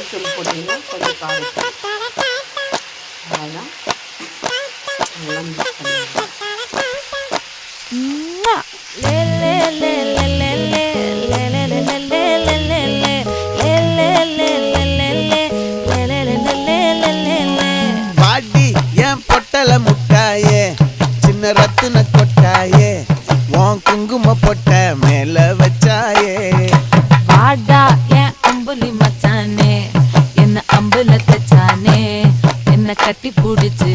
மஞ்சள் போட்டிங்கன்னா கொஞ்சம் காரம். அவ்வளோதான், நல்லா மிக்ஸ் பண்ணிடலாம். பாடி என் பொட்டல முட்டாயே, சின்ன ரத்தின கொட்டாயே, உன் குங்கும பொட்ட மேல வச்சாயே. வாடா என் அம்புலி மச்சானே, என்ன அம்புல தச்சானே, என்ன கட்டி பிடிச்சு